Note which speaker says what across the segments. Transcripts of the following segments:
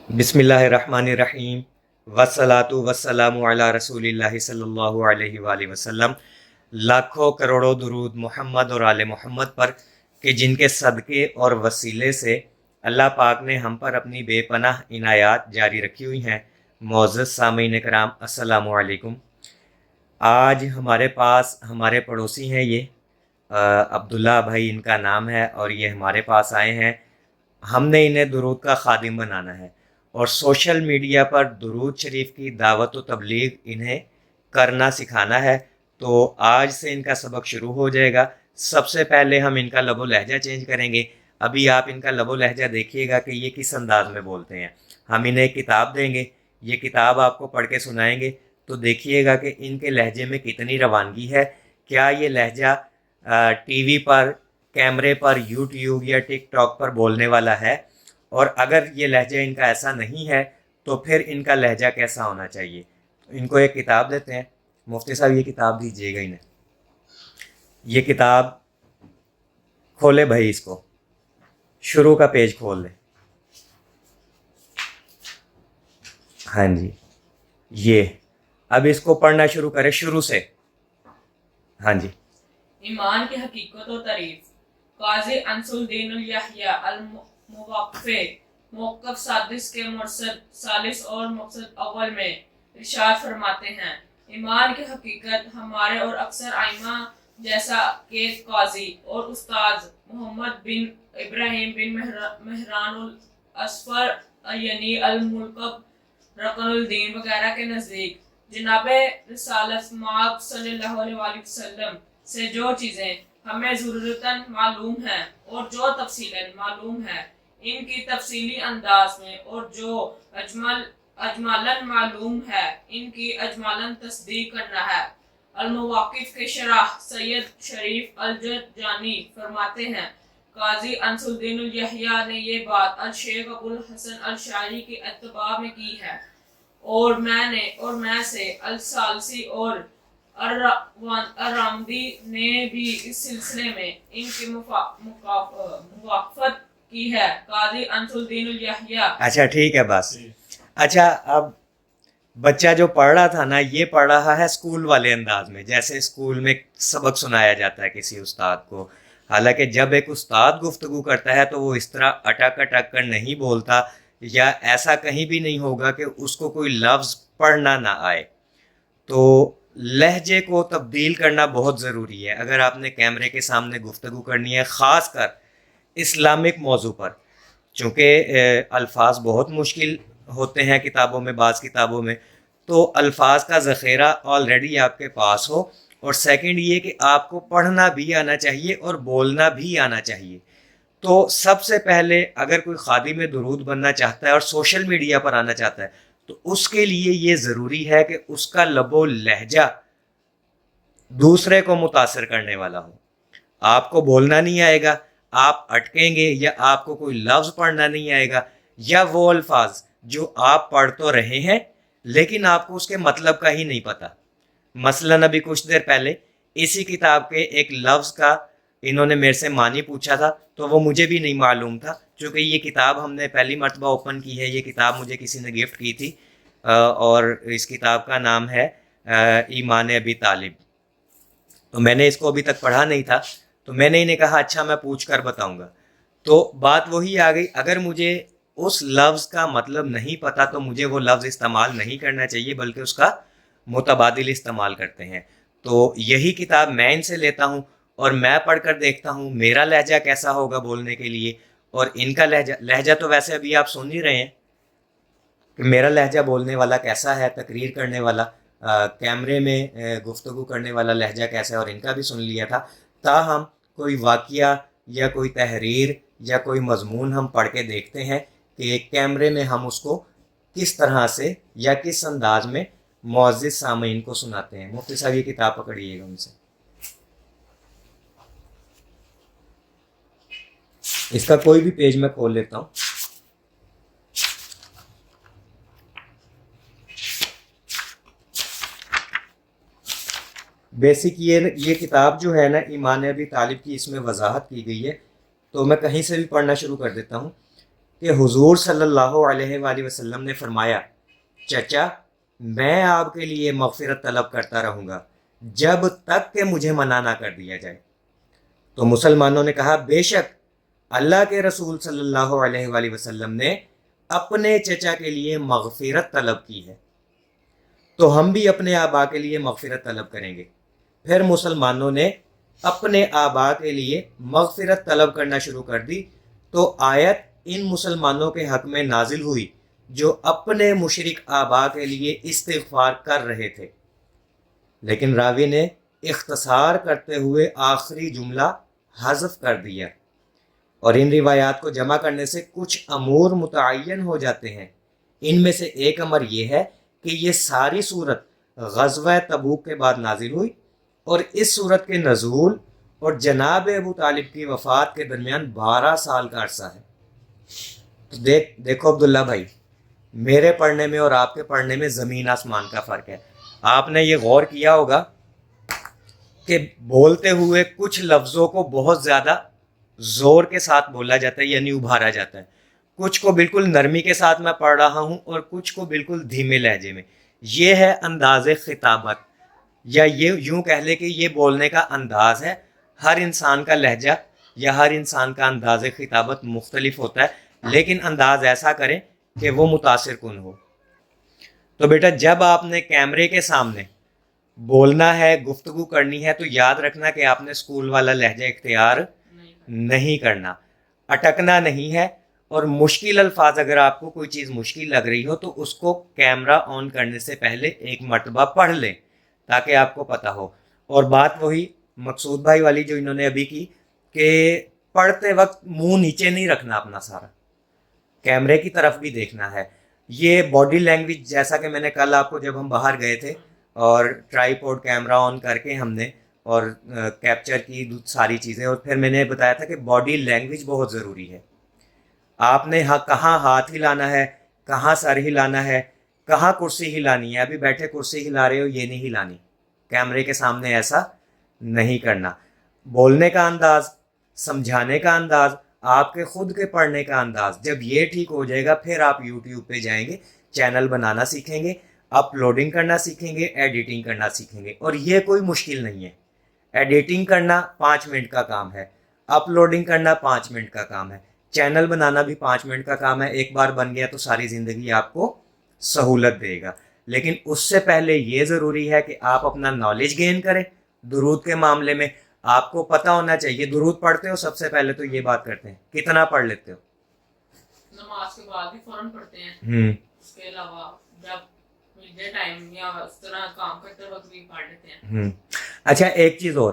Speaker 1: بسم اللہ الرحمن الرحیم والصلاۃ والسلام علی رسول اللہ صلی اللہ علیہ وآلہ وسلم۔ لاکھوں کروڑوں درود محمد اور آل محمد پر کہ جن کے صدقے اور وسیلے سے اللہ پاک نے ہم پر اپنی بے پناہ عنایات جاری رکھی ہوئی ہیں۔ معزز سامعین کرام، السلام علیکم۔ آج ہمارے پاس ہمارے پڑوسی ہیں، یہ عبداللہ بھائی ان کا نام ہے، اور یہ ہمارے پاس آئے ہیں۔ ہم نے انہیں درود کا خادم بنانا ہے اور سوشل میڈیا پر درود شریف کی دعوت و تبلیغ انہیں کرنا سکھانا ہے۔ تو آج سے ان کا سبق شروع ہو جائے گا۔ سب سے پہلے ہم ان کا لب و لہجہ چینج کریں گے۔ ابھی آپ ان کا لب و لہجہ دیکھیے گا کہ یہ کس انداز میں بولتے ہیں۔ ہم انہیں ایک کتاب دیں گے، یہ کتاب آپ کو پڑھ کے سنائیں گے، تو دیکھیے گا کہ ان کے لہجے میں کتنی روانگی ہے۔ کیا یہ لہجہ ٹی وی پر، کیمرے پر، یوٹیوب یا ٹک ٹاک پر بولنے والا ہے؟ اور اگر یہ لہجہ ان کا ایسا نہیں ہے تو پھر ان کا لہجہ کیسا ہونا چاہیے؟ تو ان کو ایک کتاب دیتے ہیں۔ مفتی صاحب یہ کتاب دیجیے گا انہیں۔ یہ کتاب کھولے بھائی، اس کو شروع کا پیج کھول لیں۔ ہاں جی، یہ اب اس کو پڑھنا شروع کرے شروع سے۔ ہاں جی۔
Speaker 2: ایمان کی حقیقت و تعریف۔ قاضی انصر الدین الیحییٰ الموقف موقف سادس کے مرصد ثالث اور مقصد اول میں ارشاد فرماتے ہیں، ایمان کی حقیقت ہمارے اور اکثر ائمہ جیسا کہ قاضی اور استاذ محمد بن ابراہیم بن مہران الاصفر یعنی الملقب رکن الدین وغیرہ کے نزدیک جناب رسالت مآب صلی اللہ علیہ وآلہ وسلم سے جو چیزیں ہمیں ضرورتاً معلوم ہیں اور جو تفصیلاً معلوم ہے، ان کی تفصیلی انداز میں، اور جو اجمالاً معلوم ہے، ان کی اجمالاً تصدیق کرنا ہے۔ المواقف کے شرح سید شریف الجرجانی فرماتے ہیں، قاضی انصر الدین الیحییٰ نے یہ بات الشیخ ابو الحسن الشاعری کے اتباع میں کی ہے، اور میں سے الثالثی اور الرامدی نے بھی اس سلسلے میں ان کی موافقت کی ہے۔ قاضی انصر الدین الیحییٰ۔
Speaker 1: اچھا ٹھیک ہے، بس۔ اچھا، اب بچہ جو پڑھ رہا تھا نا، یہ پڑھ رہا ہے اسکول والے انداز میں، جیسے اسکول میں سبق سنایا جاتا ہے کسی استاد کو۔ حالانکہ جب ایک استاد گفتگو کرتا ہے تو وہ اس طرح اٹک اٹک کر نہیں بولتا، یا ایسا کہیں بھی نہیں ہوگا کہ اس کو کوئی لفظ پڑھنا نہ آئے۔ تو لہجے کو تبدیل کرنا بہت ضروری ہے اگر آپ نے کیمرے کے سامنے گفتگو کرنی ہے، خاص کر اسلامک موضوع پر، چونکہ الفاظ بہت مشکل ہوتے ہیں کتابوں میں، بعض کتابوں میں، تو الفاظ کا ذخیرہ آلریڈی آپ کے پاس ہو، اور سیکنڈ یہ کہ آپ کو پڑھنا بھی آنا چاہیے اور بولنا بھی آنا چاہیے۔ تو سب سے پہلے اگر کوئی خادم درود بننا چاہتا ہے اور سوشل میڈیا پر آنا چاہتا ہے تو اس کے لیے یہ ضروری ہے کہ اس کا لب و لہجہ دوسرے کو متاثر کرنے والا ہو۔ آپ کو بولنا نہیں آئے گا، آپ اٹکیں گے، یا آپ کو کوئی لفظ پڑھنا نہیں آئے گا، یا وہ الفاظ جو آپ پڑھ تو رہے ہیں لیکن آپ کو اس کے مطلب کا ہی نہیں پتہ۔ مثلاً ابھی کچھ دیر پہلے اسی کتاب کے ایک لفظ کا انہوں نے میرے سے معنی پوچھا تھا، تو وہ مجھے بھی نہیں معلوم تھا، چونکہ یہ کتاب ہم نے پہلی مرتبہ اوپن کی ہے۔ یہ کتاب مجھے کسی نے گفٹ کی تھی، اور اس کتاب کا نام ہے ایمان ابی طالب۔ تو میں نے اس کو ابھی تک پڑھا نہیں تھا، تو میں نے انہیں کہا اچھا میں پوچھ کر بتاؤں گا۔ تو بات وہی آ گئی، اگر مجھے اس لفظ کا مطلب نہیں پتا تو مجھے وہ لفظ استعمال نہیں کرنا چاہیے، بلکہ اس کا متبادل استعمال کرتے ہیں۔ تو یہی کتاب میں ان سے لیتا ہوں اور میں پڑھ کر دیکھتا ہوں میرا لہجہ کیسا ہوگا بولنے کے لیے، اور ان کا لہجہ تو ویسے ابھی آپ سن ہی رہے ہیں کہ میرا لہجہ بولنے والا کیسا ہے، تقریر کرنے والا، کیمرے میں گفتگو کرنے والا لہجہ کیسا ہے، اور ان کا بھی سن لیا تھا۔ تاہم کوئی واقعہ یا کوئی تحریر یا کوئی مضمون ہم پڑھ کے دیکھتے ہیں کہ کیمرے میں ہم اس کو کس طرح سے یا کس انداز میں معزز سامعین کو سناتے ہیں۔ مفتی صاحب یہ کتاب پکڑیے گا ان سے۔ اس کا کوئی بھی پیج میں کھول لیتا ہوں۔ بیسک یہ کتاب جو ہے نا ایمان ابی طالب کی، اس میں وضاحت کی گئی ہے، تو میں کہیں سے بھی پڑھنا شروع کر دیتا ہوں کہ حضور صلی اللہ علیہ وآلہ وسلم نے فرمایا چچا میں آپ کے لیے مغفرت طلب کرتا رہوں گا جب تک کہ مجھے منع نہ کر دیا جائے. تو مسلمانوں نے کہا بے شک اللہ کے رسول صلی اللہ علیہ وآلہ وسلم نے اپنے چچا کے لیے مغفرت طلب کی ہے تو ہم بھی اپنے آبا کے لیے مغفرت طلب کریں گے. پھر مسلمانوں نے اپنے آبا کے لیے مغفرت طلب کرنا شروع کر دی تو آیت ان مسلمانوں کے حق میں نازل ہوئی جو اپنے مشرک آبا کے لیے استغفار کر رہے تھے. لیکن راوی نے اختصار کرتے ہوئے آخری جملہ حذف کر دیا اور ان روایات کو جمع کرنے سے کچھ امور متعین ہو جاتے ہیں. ان میں سے ایک امر یہ ہے کہ یہ ساری صورت غزوہ تبوک کے بعد نازل ہوئی اور اس صورت کے نزول اور جناب ابو طالب کی وفات کے درمیان 12 سال کا عرصہ ہے. تو دیکھو عبداللہ بھائی میرے پڑھنے میں اور آپ کے پڑھنے میں زمین آسمان کا فرق ہے. آپ نے یہ غور کیا ہوگا کہ بولتے ہوئے کچھ لفظوں کو بہت زیادہ زور کے ساتھ بولا جاتا ہے یعنی ابھارا جاتا ہے, کچھ کو بالکل نرمی کے ساتھ میں پڑھ رہا ہوں اور کچھ کو بالکل دھیمے لہجے میں. یہ ہے انداز خطابت یا یہ یوں کہہ لیں کہ یہ بولنے کا انداز ہے. ہر انسان کا لہجہ یا ہر انسان کا انداز خطابت مختلف ہوتا ہے لیکن انداز ایسا کریں کہ وہ متاثر کن ہو. تو بیٹا جب آپ نے کیمرے کے سامنے بولنا ہے گفتگو کرنی ہے تو یاد رکھنا کہ آپ نے اسکول والا لہجہ اختیار نہیں کرنا, اٹکنا نہیں ہے. اور مشکل الفاظ اگر آپ کو کوئی چیز مشکل لگ رہی ہو تو اس کو کیمرہ آن کرنے سے پہلے ایک مرتبہ پڑھ لیں تاکہ آپ کو پتہ ہو. اور بات وہی مقصود بھائی والی جو انہوں نے ابھی کی کہ پڑھتے وقت منہ نیچے نہیں رکھنا اپنا, سارا کیمرے کی طرف بھی دیکھنا ہے. یہ باڈی لینگویج جیسا کہ میں نے کل آپ کو جب ہم باہر گئے تھے اور ٹرائی پوڈ کیمرہ آن کر کے ہم نے اور کیپچر کی ساری چیزیں اور پھر میں نے بتایا تھا کہ باڈی لینگویج بہت ضروری ہے. آپ نے کہاں ہاتھ ہلانا ہے, کہاں سر ہلانا ہے, کہاں کرسی ہلانی ہے. ابھی بیٹھے کرسی ہلا رہے ہو یہ نہیں ہلانی, کیمرے کے سامنے ایسا نہیں کرنا. بولنے کا انداز, سمجھانے کا انداز, آپ کے خود کے پڑھنے کا انداز, جب یہ ٹھیک ہو جائے گا پھر آپ یوٹیوب پہ جائیں گے, چینل بنانا سیکھیں گے, اپلوڈنگ کرنا سیکھیں گے, ایڈیٹنگ کرنا سیکھیں گے. اور یہ کوئی مشکل نہیں ہے. ایڈیٹنگ کرنا 5 منٹ کا کام ہے, اپلوڈنگ کرنا 5 منٹ کا کام ہے, چینل بنانا بھی 5 منٹ کا کام ہے. ایک بار بن گیا تو ساری زندگی آپ کو سہولت دے گا. لیکن اس سے پہلے یہ ضروری ہے کہ آپ اپنا نالج گین کریں. درود کے معاملے میں آپ کو پتہ ہونا چاہیے. درود پڑھتے ہو سب سے پہلے تو یہ بات کرتے ہیں کتنا پڑھ لیتے ہو؟
Speaker 2: نماز کے بعد بھی فوراً پڑھتے ہیں. اس کے علاوہ جب ملتے ٹائم یا اس طرح کام کرتے وقت بھی پڑھ لیتے ہیں.
Speaker 1: اچھا ایک چیز اور,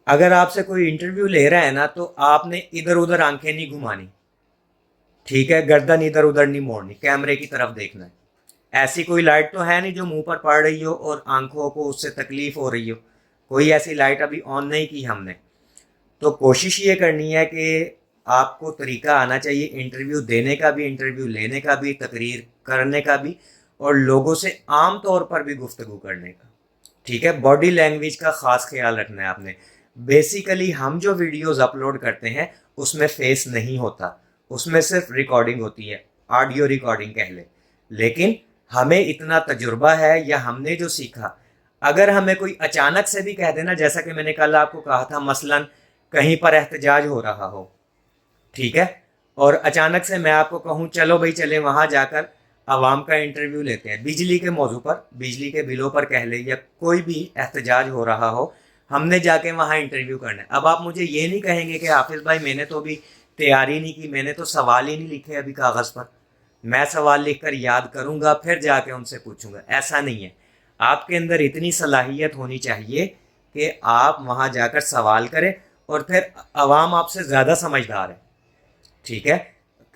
Speaker 1: اگر آپ سے کوئی انٹرویو لے رہا ہے نا تو آپ نے ادھر ادھر آنکھیں نہیں گھمانی, ٹھیک ہے, گردن ادھر ادھر نہیں موڑنی, کیمرے کی طرف دیکھنا ہے. ایسی کوئی لائٹ تو ہے نہیں جو منہ پر پڑ رہی ہو اور آنکھوں کو اس سے تکلیف ہو رہی ہو, کوئی ایسی لائٹ ابھی آن نہیں کی ہم نے. تو کوشش یہ کرنی ہے کہ آپ کو طریقہ آنا چاہیے انٹرویو دینے کا بھی, انٹرویو لینے کا بھی, تقریر کرنے کا بھی, اور لوگوں سے عام طور پر بھی گفتگو کرنے کا. ٹھیک ہے, باڈی لینگویج کا خاص خیال رکھنا ہے آپ نے. بیسیکلی ہم جو ویڈیوز اپلوڈ کرتے ہیں اس میں فیس نہیں ہوتا, اس میں صرف ریکارڈنگ ہوتی ہے, آڈیو ریکارڈنگ کہہ لیں. لیکن ہمیں اتنا تجربہ ہے یا ہم نے جو سیکھا, اگر ہمیں کوئی اچانک سے بھی کہہ دینا, جیسا کہ میں نے کل آپ کو کہا تھا مثلاً کہیں پر احتجاج ہو رہا ہو, ٹھیک ہے, اور اچانک سے میں آپ کو کہوں چلو بھائی چلیں وہاں جا کر عوام کا انٹرویو لیتے ہیں, بجلی کے موضوع پر, بجلی کے بلوں پر کہہ لیں, یا کوئی بھی احتجاج ہو رہا ہو, ہم نے جا کے وہاں انٹرویو کرنا ہے. اب آپ مجھے یہ نہیں کہیں گے کہ حافظ بھائی میں نے تو ابھی تیاری نہیں کی, میں نے تو سوال ہی نہیں لکھے ابھی کاغذ پر, میں سوال لکھ کر یاد کروں گا پھر جا کے ان سے پوچھوں گا. ایسا نہیں ہے. آپ کے اندر اتنی صلاحیت ہونی چاہیے کہ آپ وہاں جا کر سوال کریں اور پھر عوام آپ سے زیادہ سمجھدار ہے. ٹھیک ہے,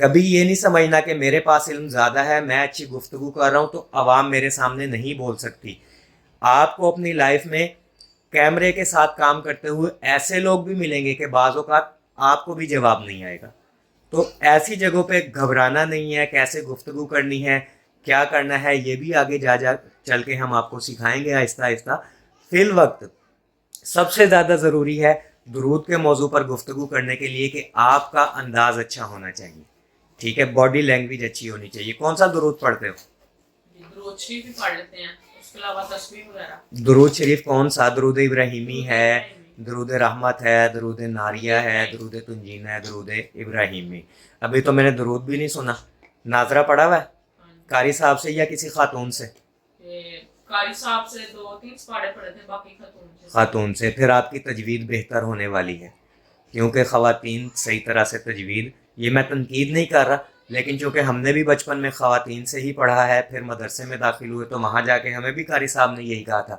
Speaker 1: کبھی یہ نہیں سمجھنا کہ میرے پاس علم زیادہ ہے, میں اچھی گفتگو کر رہا ہوں تو عوام میرے سامنے نہیں بول سکتی. آپ کو اپنی لائف میں کیمرے کے ساتھ کام کرتے ہوئے ایسے لوگ بھی ملیں گے کہ بعض اوقات آپ کو بھی جواب نہیں آئے گا. تو ایسی جگہوں پہ گھبرانا نہیں ہے, کیسے گفتگو کرنی ہے, کیا کرنا ہے, یہ بھی آگے جا چل کے ہم آپ کو سکھائیں گے آہستہ آہستہ. فی الوقت سب سے زیادہ ضروری ہے درود کے موضوع پر گفتگو کرنے کے لیے کہ آپ کا انداز اچھا ہونا چاہیے. ٹھیک ہے, باڈی لینگویج اچھی ہونی چاہیے. کون سا درود پڑھتے ہو؟
Speaker 2: درود شریف بھی پڑھ لیتے ہیں, اس کے علاوہ تسبیح وغیرہ.
Speaker 1: درود شریف کون سا؟ درود ابراہیمی ہے, درود رحمت ہے, درود ناریہ ہے, درود تنجین ہے, درود ابراہیمی. ابھی تو میں نے درود بھی نہیں سنا. ناظرہ پڑھا ہوا ہے قاری صاحب سے یا کسی خاتون سے؟
Speaker 2: قاری صاحب سے 2-3 پاڑے پڑھے تھے, باقی
Speaker 1: خاتون سے. پھر آپ کی تجوید بہتر ہونے والی ہے, کیونکہ خواتین صحیح طرح سے تجوید, یہ میں تنقید نہیں کر رہا, لیکن چونکہ ہم نے بھی بچپن میں خواتین سے ہی پڑھا ہے, پھر مدرسے میں داخل ہوئے تو وہاں جا کے ہمیں بھی قاری صاحب نے یہی کہا تھا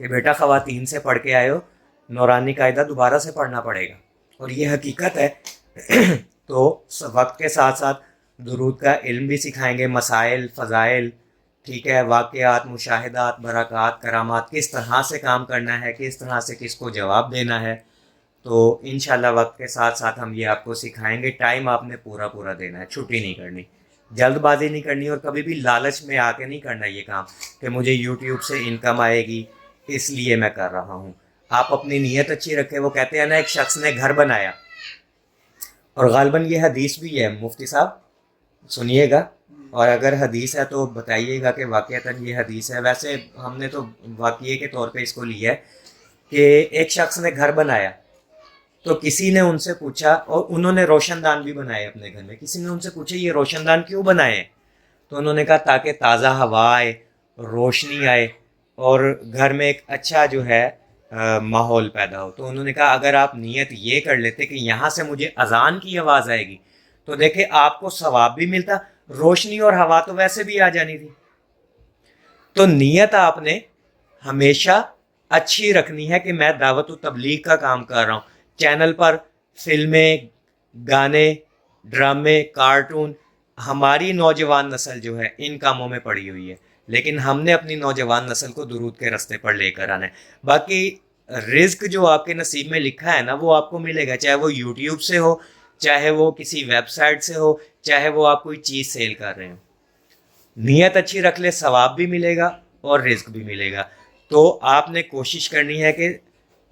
Speaker 1: کہ بیٹا خواتین سے پڑھ کے آئے ہو, نورانی قاعدہ دوبارہ سے پڑھنا پڑے گا. اور یہ حقیقت ہے. تو وقت کے ساتھ ساتھ درود کا علم بھی سکھائیں گے, مسائل, فضائل, ٹھیک ہے, واقعات, مشاہدات, برکات, کرامات, کس طرح سے کام کرنا ہے, کس طرح سے کس کو جواب دینا ہے. تو انشاءاللہ وقت کے ساتھ ساتھ ہم یہ آپ کو سکھائیں گے. ٹائم آپ نے پورا دینا ہے, چھٹی نہیں کرنی, جلد بازی نہیں کرنی, اور کبھی بھی لالچ میں آ کے نہیں کرنا یہ کام کہ مجھے یوٹیوب سے انکم آئے گی اس لیے میں کر رہا ہوں. آپ اپنی نیت اچھی رکھیں. وہ کہتے ہیں نا, ایک شخص نے گھر بنایا, اور غالباً یہ حدیث بھی ہے, مفتی صاحب سنیے گا, اور اگر حدیث ہے تو بتائیے گا کہ واقعتاً یہ حدیث ہے. ویسے ہم نے تو واقعے کے طور پہ اس کو لیا ہے کہ ایک شخص نے گھر بنایا, تو کسی نے ان سے پوچھا, اور انہوں نے روشن دان بھی بنائے اپنے گھر میں, کسی نے ان سے پوچھا یہ روشن دان کیوں بنائے ہیں؟ تو انہوں نے کہا تاکہ تازہ ہوا آئے, روشنی آئے, اور گھر میں ایک اچھا جو ہے ماحول پیدا ہو. تو انہوں نے کہا اگر آپ نیت یہ کر لیتے کہ یہاں سے مجھے اذان کی آواز آئے گی, تو دیکھیں آپ کو ثواب بھی ملتا, روشنی اور ہوا تو ویسے بھی آ جانی تھی. تو نیت آپ نے ہمیشہ اچھی رکھنی ہے کہ میں دعوت و تبلیغ کا کام کر رہا ہوں. چینل پر فلمیں, گانے, ڈرامے, کارٹون, ہماری نوجوان نسل جو ہے ان کاموں میں پڑی ہوئی ہے, لیکن ہم نے اپنی نوجوان نسل کو درود کے رستے پر لے کر آنا ہے. باقی رزق جو آپ کے نصیب میں لکھا ہے نا, وہ آپ کو ملے گا, چاہے وہ یوٹیوب سے ہو, چاہے وہ کسی ویب سائٹ سے ہو, چاہے وہ آپ کوئی چیز سیل کر رہے ہوں. نیت اچھی رکھ لے, ثواب بھی ملے گا اور رزق بھی ملے گا. تو آپ نے کوشش کرنی ہے کہ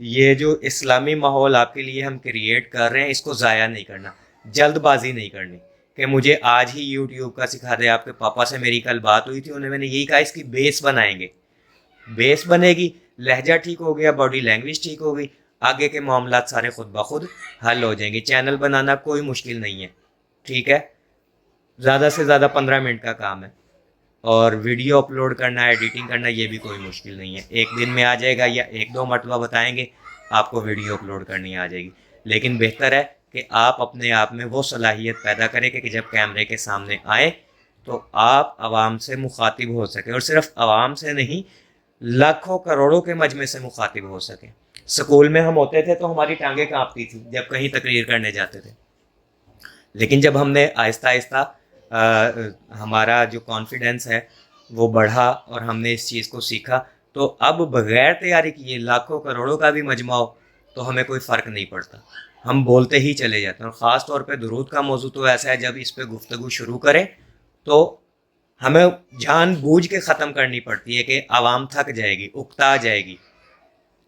Speaker 1: یہ جو اسلامی ماحول آپ کے لیے ہم کریٹ کر رہے ہیں اس کو ضائع نہیں کرنا, جلد بازی نہیں کرنی کہ مجھے آج ہی یوٹیوب کا سکھا دے. آپ کے پاپا سے میری کل بات ہوئی تھی, میں نے یہی کہا اس کی بیس بنائیں گے, بیس بنے گی, لہجہ ٹھیک ہو گیا, باڈی لینگویج ٹھیک ہو گئی, آگے کے معاملات سارے خود بخود حل ہو جائیں گے. چینل بنانا کوئی مشکل نہیں ہے, ٹھیک ہے, زیادہ سے زیادہ 15 منٹ کا کام ہے, اور ویڈیو اپلوڈ کرنا, ایڈیٹنگ کرنا, یہ بھی کوئی مشکل نہیں ہے. ایک دن میں آ جائے گا, یا 1-2 مرتبہ بتائیں گے آپ کو ویڈیو اپلوڈ کرنی آ جائے گی. لیکن بہتر ہے کہ آپ اپنے آپ میں وہ صلاحیت پیدا کریں کہ جب کیمرے کے سامنے آئیں تو آپ عوام سے مخاطب ہو سکیں, اور صرف عوام سے نہیں, لاکھوں کروڑوں کے مجمع سے مخاطب ہو سکیں. سکول میں ہم ہوتے تھے تو ہماری ٹانگیں کانپتی تھیں جب کہیں تقریر کرنے جاتے تھے, لیکن جب ہم نے آہستہ آہستہ ہمارا جو کانفیڈنس ہے وہ بڑھا اور ہم نے اس چیز کو سیکھا, تو اب بغیر تیاری کیے لاکھوں کروڑوں کا بھی مجمع ہو تو ہمیں کوئی فرق نہیں پڑتا, ہم بولتے ہی چلے جاتے ہیں. اور خاص طور پہ درود کا موضوع تو ایسا ہے, جب اس پہ گفتگو شروع کریں تو ہمیں جان بوجھ کے ختم کرنی پڑتی ہے کہ عوام تھک جائے گی, اکتا جائے گی,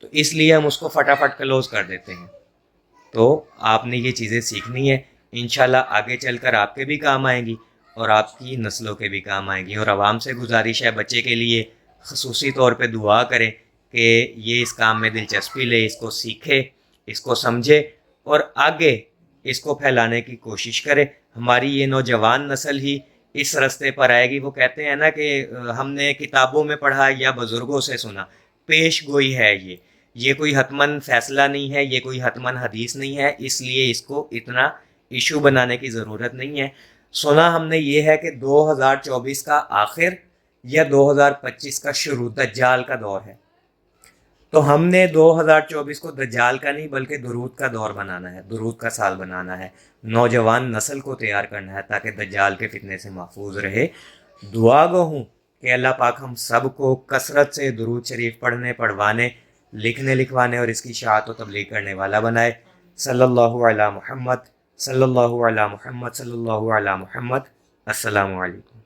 Speaker 1: تو اس لیے ہم اس کو فٹافٹ کلوز کر دیتے ہیں. تو آپ نے یہ چیزیں سیکھنی ہے, انشاءاللہ آگے چل کر آپ کے بھی کام آئیں گی اور آپ کی نسلوں کے بھی کام آئیں گی. اور عوام سے گزارش ہے, بچے کے لیے خصوصی طور پہ دعا کریں کہ یہ اس کام میں دلچسپی لے, اس کو سیکھے, اس کو سمجھے, اور آگے اس کو پھیلانے کی کوشش کرے. ہماری یہ نوجوان نسل ہی اس رستے پر آئے گی. وہ کہتے ہیں نا کہ ہم نے کتابوں میں پڑھا یا بزرگوں سے سنا, پیش گوئی ہے یہ کوئی حتماً فیصلہ نہیں ہے, یہ کوئی حتماً حدیث نہیں ہے, اس لیے اس کو اتنا ایشو بنانے کی ضرورت نہیں ہے. سنا ہم نے یہ ہے کہ 2024 کا آخر یا 2025 کا شروع دجال کا دور ہے, تو ہم نے 2024 کو دجال کا نہیں بلکہ درود کا دور بنانا ہے, درود کا سال بنانا ہے, نوجوان نسل کو تیار کرنا ہے تاکہ دجال کے فتنے سے محفوظ رہے. دعا گو ہوں کہ اللہ پاک ہم سب کو کثرت سے درود شریف پڑھنے, پڑھوانے, لکھنے, لکھوانے اور اس کی اشاعت و تبلیغ کرنے والا بنائے. صلی اللہ علی محمد, صلی اللہ علی محمد, صلی اللہ علی محمد. السلام علیکم.